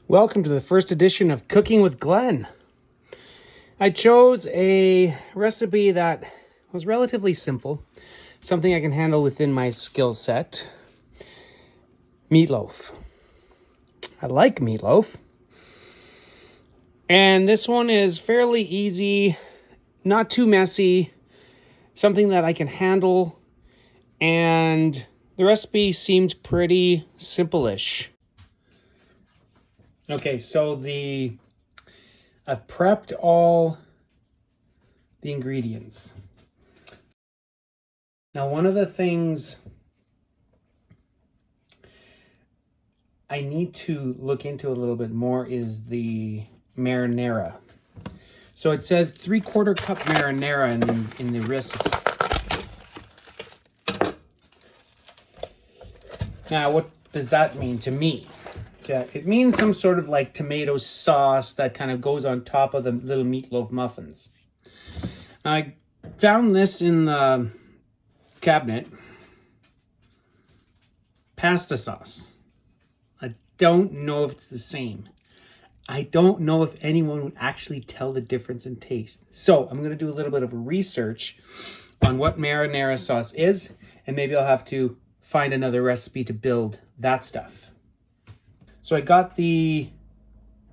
Welcome to the first edition of Cooking with Glenn. I chose a recipe that was relatively simple, something I can handle within my skill set. Meatloaf. I like meatloaf. And this one is fairly easy, not too messy, something that I can handle, and the recipe seemed pretty simple-ish. Okay, so I've prepped all the ingredients. Now, one of the things I need to look into a little bit more is the marinara. So it says 3/4 cup marinara in the recipe. Now, what does that mean to me? Okay, it means some sort of like tomato sauce that kind of goes on top of the little meatloaf muffins. I found this in the cabinet. Pasta sauce. I don't know if it's the same. I don't know if anyone would actually tell the difference in taste. So I'm going to do a little bit of research on what marinara sauce is, and maybe I'll have to find another recipe to build that stuff. So I got the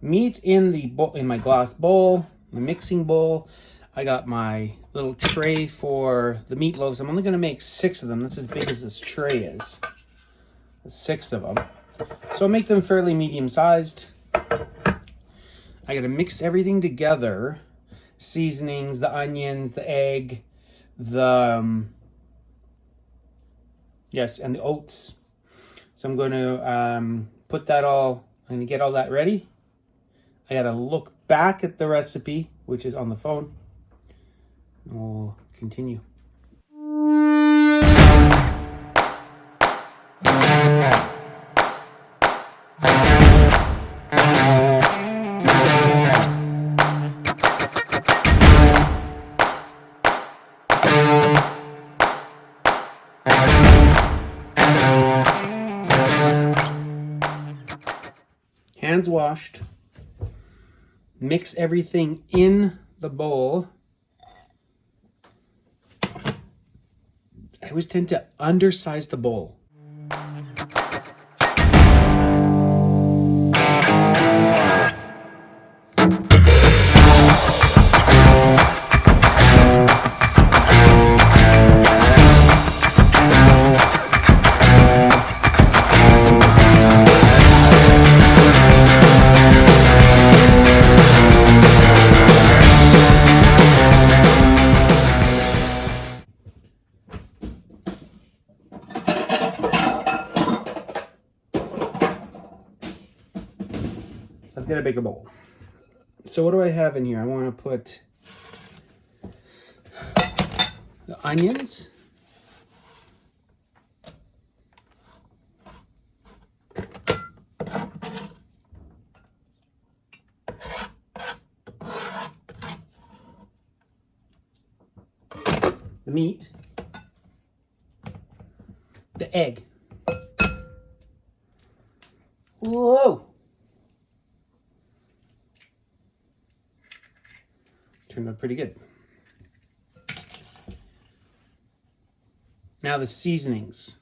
meat in my glass bowl, my mixing bowl. I got my little tray for the meatloaves. I'm only going to make 6 of them. That's as big as this tray is. 6 of them. So I'll make them fairly medium-sized. I got to mix everything together. Seasonings, the onions, the egg, and the oats. So I'm going to put that I'm going to get all that ready. I got to look back at the recipe, which is on the phone. We'll continue. Hands washed. Mix everything in the bowl. I always tend to undersize the bowl. Let's get a bigger bowl. So what do I have in here? I want to put the onions. The meat. The egg. Whoa! Turned out pretty good. Now the seasonings.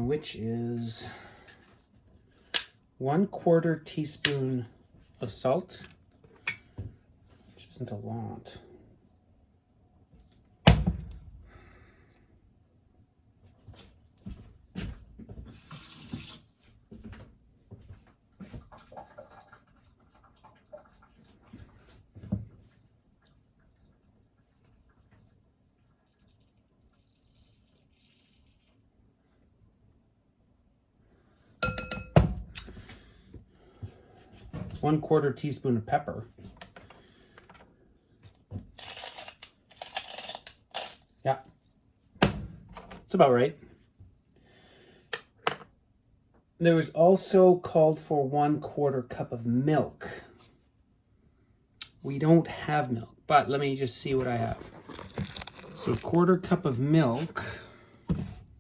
Which is 1/4 teaspoon of salt, which isn't a lot. One-quarter teaspoon of pepper. Yeah, it's about right. There was also called for 1/4 cup of milk. We don't have milk, but let me just see what I have. So 1/4 cup of milk.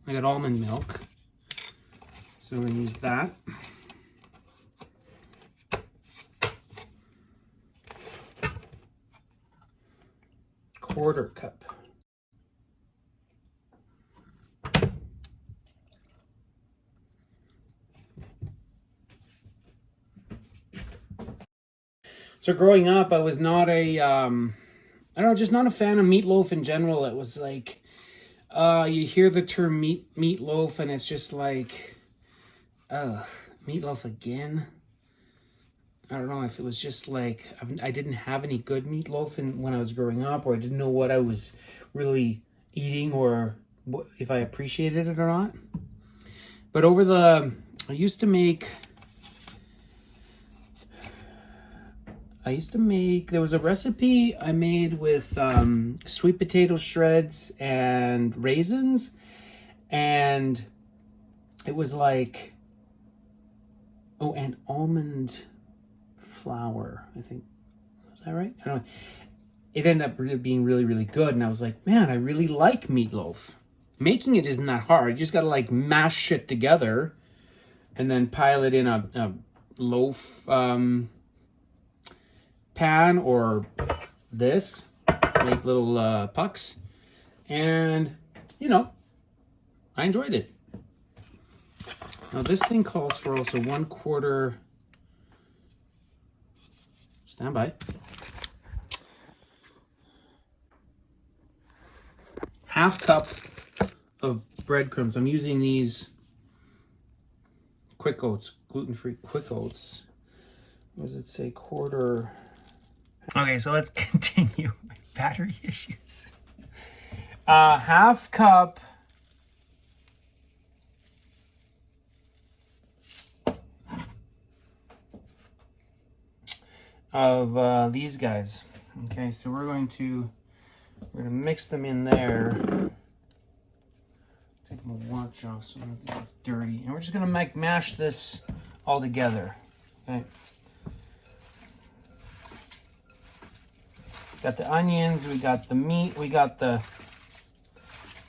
I got almond milk. So we're gonna use that. Quarter cup. So growing up, I was not a, I don't know, just not a fan of meatloaf in general. It was like, you hear the term meatloaf and it's just like, meatloaf again? I don't know if it was just like, I didn't have any good meatloaf when I was growing up, or I didn't know what I was really eating, or if I appreciated it or not. But I used to make, there was a recipe I made with sweet potato shreds and raisins, and it was like, oh, and almond flour, I think. Was that right? I don't know. It ended up being really, really good, and I was like, man, I really like meatloaf. Making it isn't that hard. You just gotta like mash shit together and then pile it in a loaf pan, or this, make little pucks, and I enjoyed it. Now this thing calls for also 1/4, stand by, half cup of breadcrumbs. I'm using these Quick Oats, gluten-free Quick Oats. What does it say? 1/4. Okay, so let's continue with battery issues. Half cup of these guys. Okay, so we're gonna mix them in there. Take my watch off so it's dirty, and we're just gonna mash this all together. Okay. Got the onions, we got the meat, we got the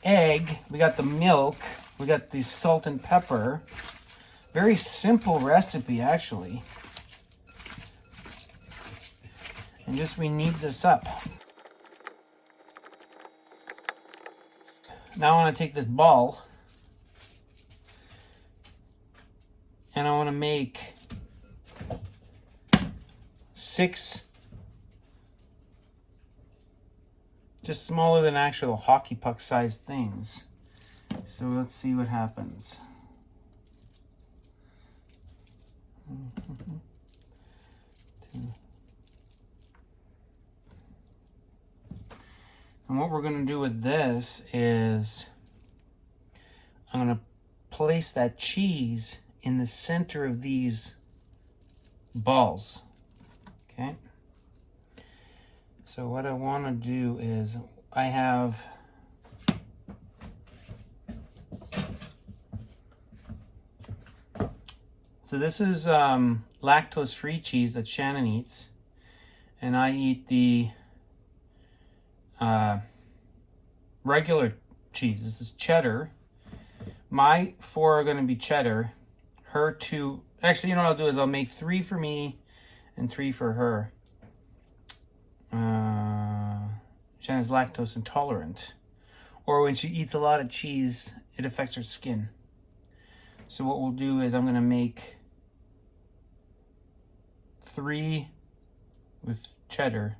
egg, we got the milk, we got the salt and pepper. Very simple recipe, actually. And just we knead this up. Now I want to take this ball and I want to make 6 just smaller than actual hockey puck sized things. So let's see what happens. And what we're going to do with this is I'm going to place that cheese in the center of these balls. Okay? So what I want to do is I have this is lactose-free cheese that Shannon eats, and I eat the regular cheese. This is cheddar. My 4 are going to be cheddar. Her 2, actually, you know what I'll do is I'll make 3 for me and 3 for her. Shannon's lactose intolerant, or when she eats a lot of cheese, it affects her skin. So what we'll do is I'm going to make 3 with cheddar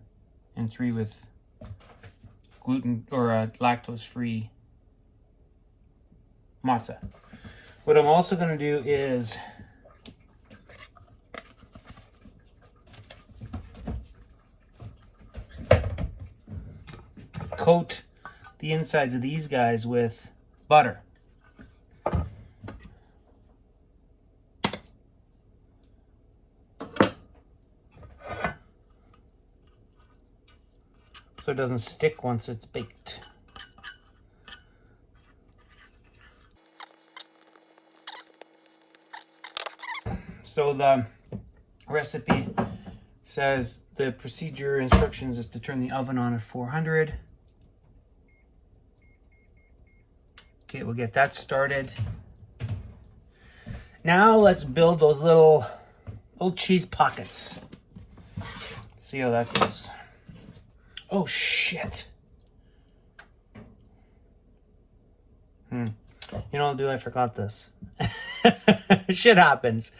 and 3 with gluten or lactose-free matzah. What I'm also going to do is coat the insides of these guys with butter. So it doesn't stick once it's baked. So the recipe Says the procedure instructions is to turn the oven on at 400. Okay, we'll get that started. Now let's build those little cheese pockets. Let's see how that goes. Oh shit. You know what, dude, I forgot this. Shit happens.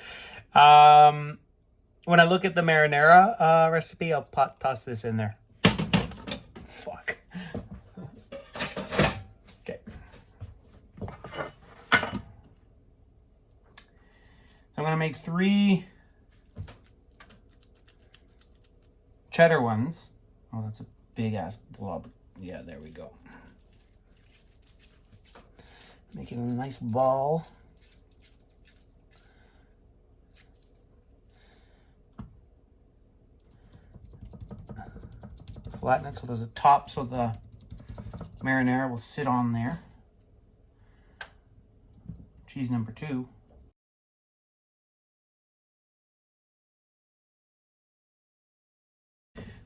When I look at the marinara recipe, I'll toss this in there. Fuck. Okay. So I'm gonna make 3 cheddar ones. Oh, that's a big ass blob. Yeah, there we go. Make it a nice ball. Flatten it so there's a top so the marinara will sit on there. Cheese number 2.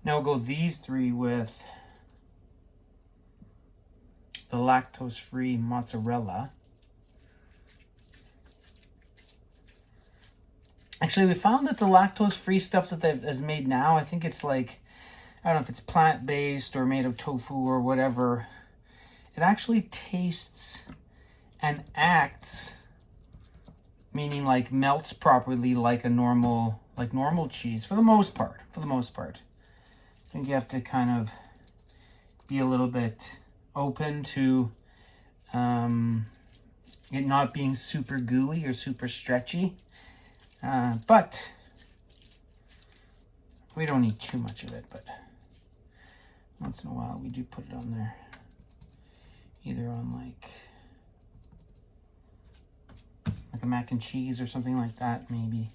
Now we'll go these 3 with the lactose-free mozzarella. Actually, we found that the lactose-free stuff that is made now, I think it's like, I don't know if it's plant-based or made of tofu or whatever. It actually tastes and acts, meaning like melts properly like a normal cheese for the most part. I think you have to kind of be a little bit open to it not being super gooey or super stretchy. But we don't need too much of it, but once in a while we do put it on there. Either on like a mac and cheese or something like that, maybe.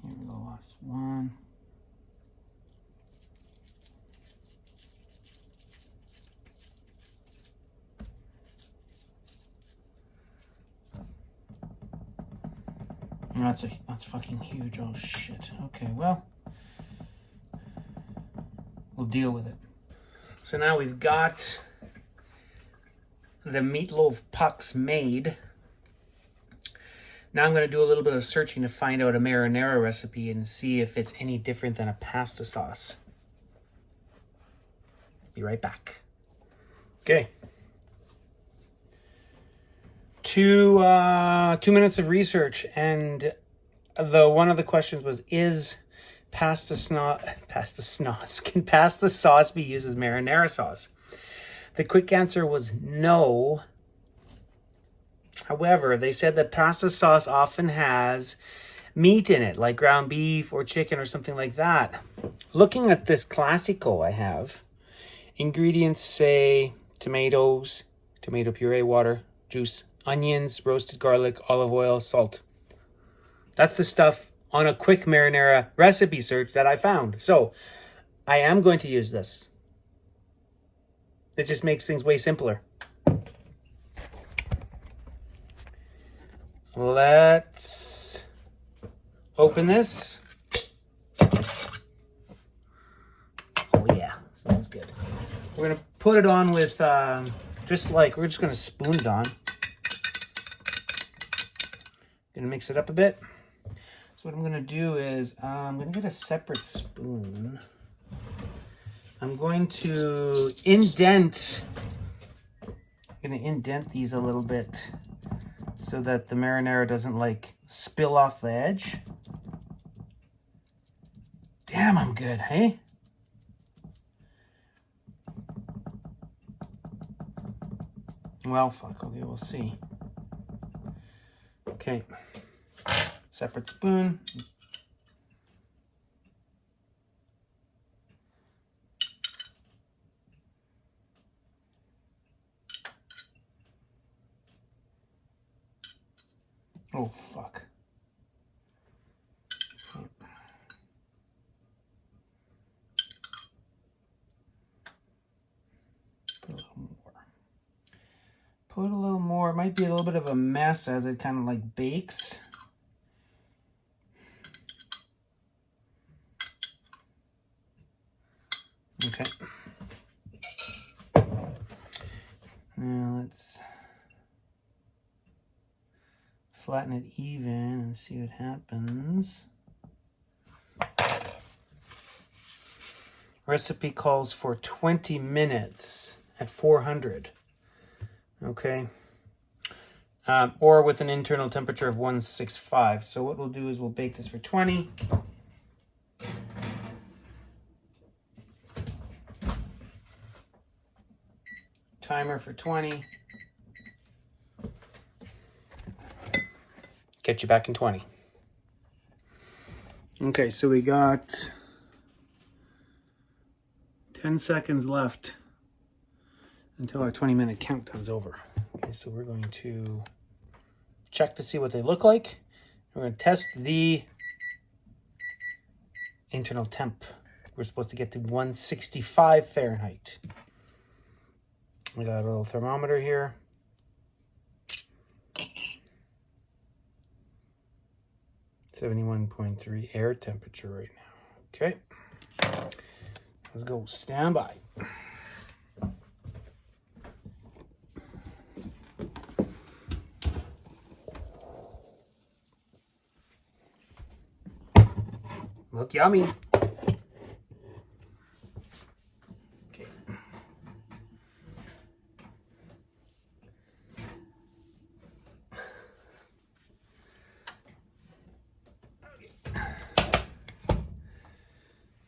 Here we go, last one. That's fucking huge. Oh shit. Okay, well, we'll deal with it. So now we've got the meatloaf pucks made. Now I'm going to do a little bit of searching to find out a marinara recipe and see if it's any different than a pasta sauce. Be right back. Okay. 2 minutes of research, and one of the questions was, is can pasta sauce be used as marinara sauce? The quick answer was no. However, they said that pasta sauce often has meat in it, like ground beef or chicken or something like that. Looking at this Classico I have, ingredients say tomatoes, tomato puree, water, juice, onions, roasted garlic, olive oil, salt. That's the stuff on a quick marinara recipe search that I found. So I am going to use this. It just makes things way simpler. Let's open this. Oh yeah, smells good. We're gonna put it on with we're just gonna spoon it on. Gonna mix it up a bit. So what I'm gonna do is I'm gonna get a separate spoon. I'm going to indent these a little bit so that the marinara doesn't like spill off the edge. Damn, I'm good, hey? Well, fuck, okay, we'll see. Okay, separate spoon. Oh, fuck. Put a little more. Put a little more. It might be a little bit of a mess as it kind of like bakes. Okay. Now let's flatten it even and see what happens. Recipe calls for 20 minutes at 400. Okay. Or with an internal temperature of 165. So what we'll do is we'll bake this for 20. Timer for 20. Get you back in 20. Okay, so we got 10 seconds left until our 20-minute countdown's over. Okay, so we're going to check to see what they look like. We're going to test the internal temp. We're supposed to get to 165 Fahrenheit. We got a little thermometer here. (71.3) air temperature right now. Okay. Let's go. Stand by. Look yummy. Okay.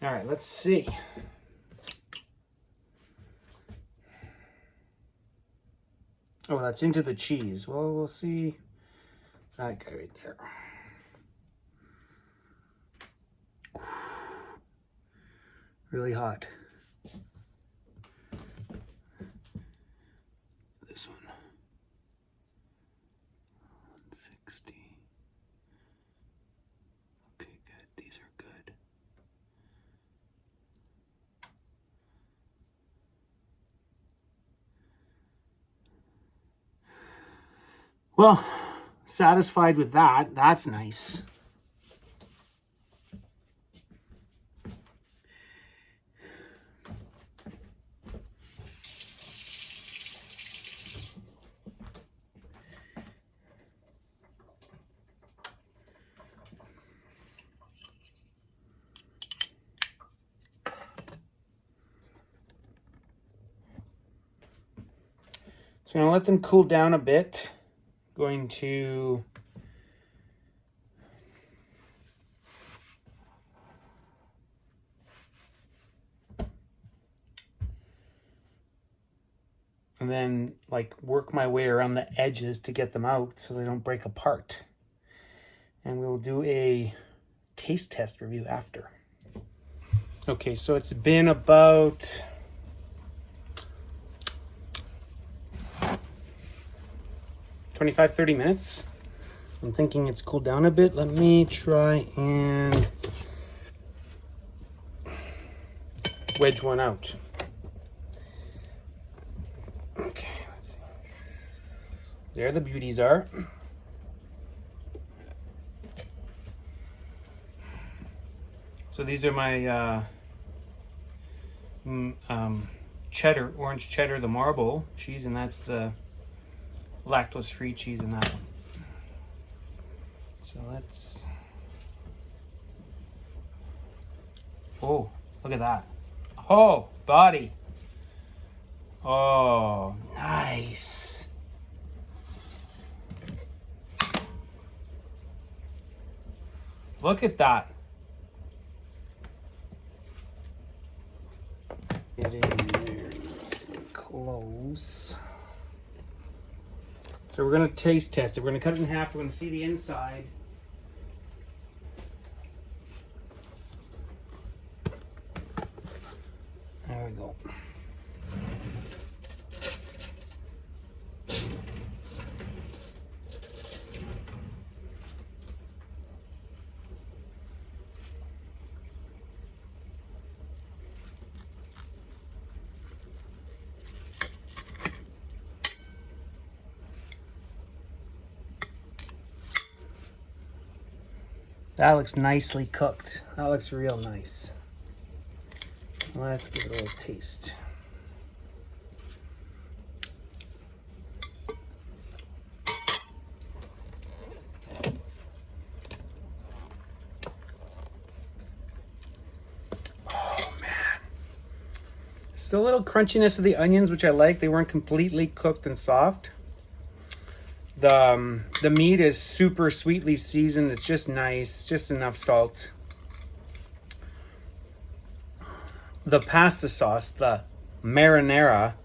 All right, let's see. Oh, that's into the cheese. Well, we'll see that guy right there. Really hot. This one. 160. Okay, good. These are good. Well, satisfied with that. That's nice. So I'm going to let them cool down a bit. Going to and then like work my way around the edges to get them out so they don't break apart. And we'll do a taste test review after. Okay, so it's been about 25-30 minutes. I'm thinking it's cooled down a bit. Let me try and wedge one out. Okay, let's see. There the beauties are. So these are my cheddar, orange cheddar, the marble cheese, and that's the lactose-free cheese in that one. So let's... Oh, look at that. Oh, body. Oh, nice. Look at that. Get in there nice and close. So we're going to taste test it. We're going to cut it in half. We're going to see the inside. There we go. That looks nicely cooked. That looks real nice. Let's give it a little taste. Still a little crunchiness of the onions, which I like. They weren't completely cooked and soft. The meat is super sweetly seasoned. It's just nice, just enough salt. The pasta sauce, the marinara,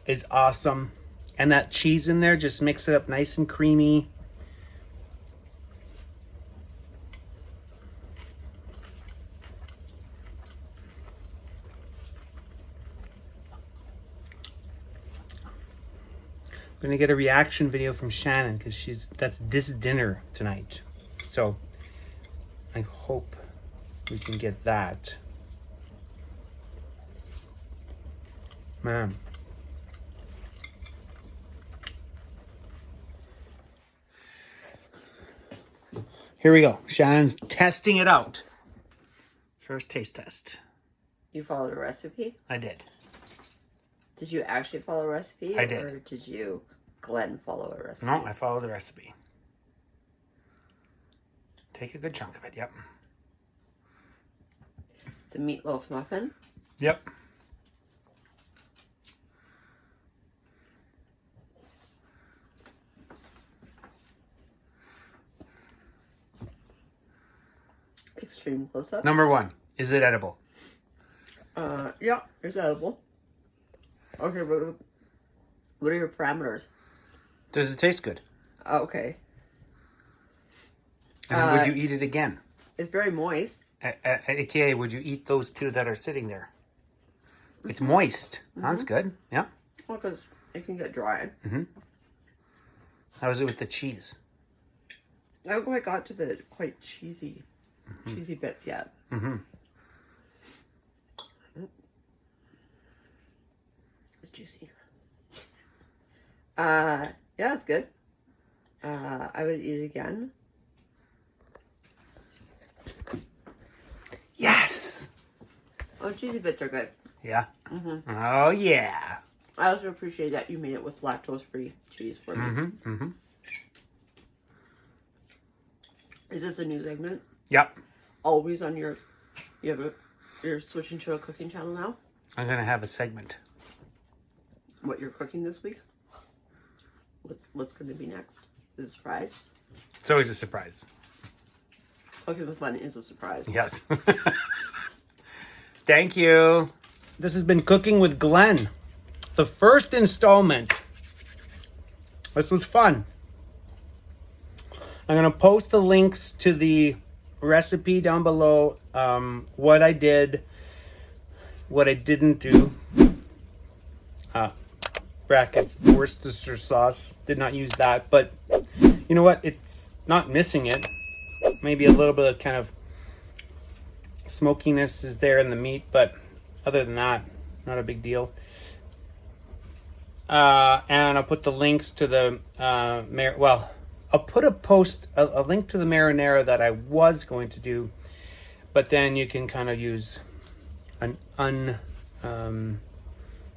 is awesome. And that cheese in there just makes it up nice and creamy. I'm gonna get a reaction video from Shannon because that's this dinner tonight. So I hope we can get that. Man. Here we go. Shannon's testing it out. First taste test. You followed a recipe? I did. Did you actually follow a recipe? I did. Or did you, Glenn, follow a recipe? No, I followed the recipe. Take a good chunk of it, yep. It's a meatloaf muffin. Yep. Extreme close-up. Number 1, is it edible? Yeah, it's edible. Okay, but what are your parameters? Does it taste good? Okay. And would you eat it again? It's very moist. AKA, would you eat those 2 that are sitting there? It's moist. That's good. Yeah. Well, because it can get dry. How was it with the cheese? I haven't quite got to the quite cheesy bits yet. It's juicy. Yeah, it's good. I would eat it again. Yes. Oh, cheesy bits are good. Yeah. Oh yeah. I also appreciate that you made it with lactose-free cheese for me. Is this a new segment? Yep. Always on your, you're switching to a cooking channel now? I'm gonna have a segment. What you're cooking this week? What's going to be next? Is it a surprise? It's always a surprise. Cooking with Glenn is a surprise. Yes. Thank you. This has been Cooking with Glenn. The first installment. This was fun. I'm going to post the links to the recipe down below. What I did, what I didn't do. Brackets, Worcestershire sauce. Did not use that. But you know what? It's not missing it. Maybe a little bit of kind of smokiness is there in the meat. But other than that, not a big deal. And I'll put the links to the I'll put a link to the marinara that I was going to do, but then you can kind of use an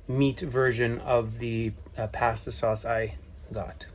meat version of the pasta sauce I got.